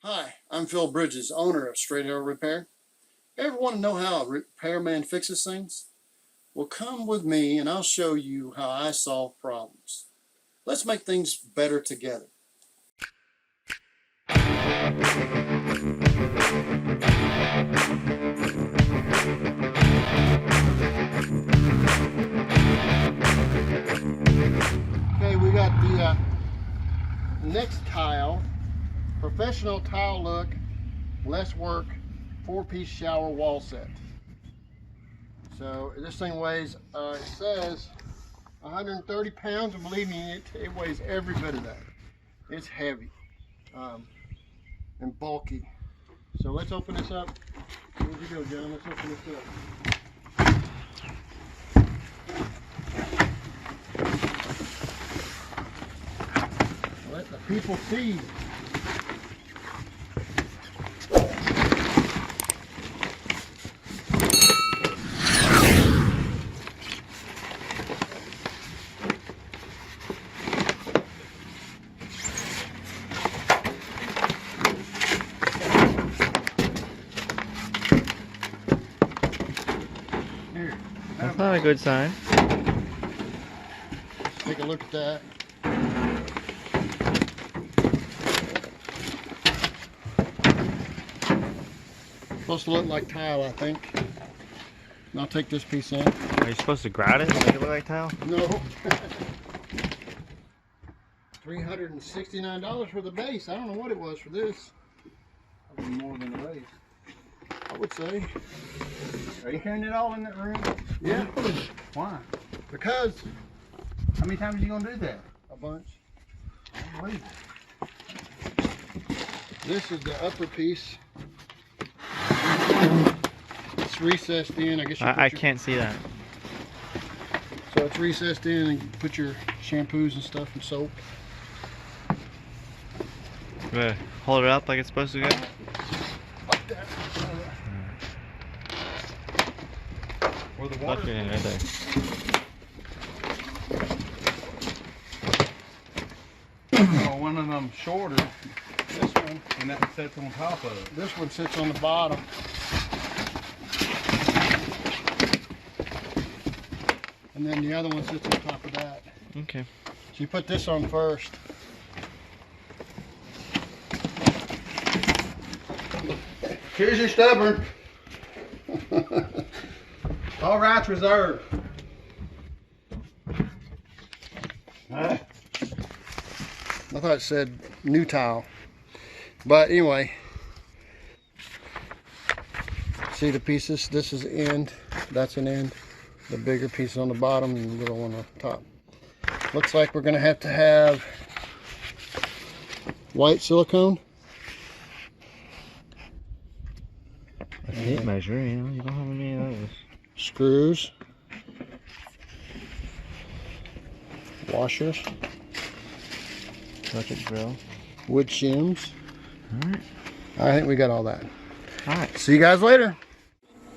Hi, I'm Phil Bridges, owner of Straight Arrow Repair. Ever want to know how a repairman fixes things? Well, come with me and I'll show you how I solve problems. Let's make things better together. Okay, we got the next tile, professional tile look, less work, 4-piece shower wall set. So this thing weighs, it says 130 pounds, and believe me, it weighs every bit of that. It's heavy and bulky. So let's open this up. Here we go, John. Let's open this up. Let the people see. That's not a good sign. Let's take a look at that. Supposed to look like tile, I think. And I'll take this piece in. Are you supposed to grout it and make it look like tile? No. $369 for the base. I don't know what it was for this. Probably more than the base. I would say. Are you carrying it all in that room? Yeah. Why? Because How many times are you gonna do that? a bunch. I don't believe it. This is the upper piece. It's recessed in. I guess you put I your, can't see that. So it's recessed in, and you put your shampoos and stuff and soap. Hold it up like it's supposed to go. Like that. Where the Plug water it in right there. Oh, one of them shorter, This one. and that sits on top of it. This one sits on the bottom. And then the other one sits on top of that. Okay. So you put this on first. Here's your stubborn. All rights reserved. I thought it said new tile. But anyway, see the pieces? This is the end. That's an end. The bigger piece on the bottom and the little one on top. Looks like we're going to have white silicone. A tape measure, you know, you don't have any of those. Screws. Washers. Electric drill. Wood shims. Alright. I think we got all that. Alright. See you guys later.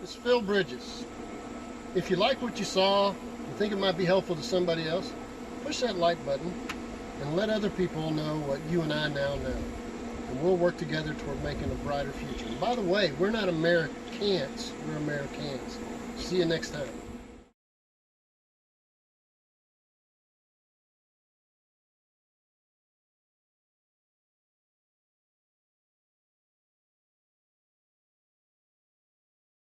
This is Phil Bridges. If you like what you saw, you think it might be helpful to somebody else, push that like button and let other people know what you and I now know. And we'll work together toward making a brighter future. And by the way, we're not Americans, we're Americans. See you next time.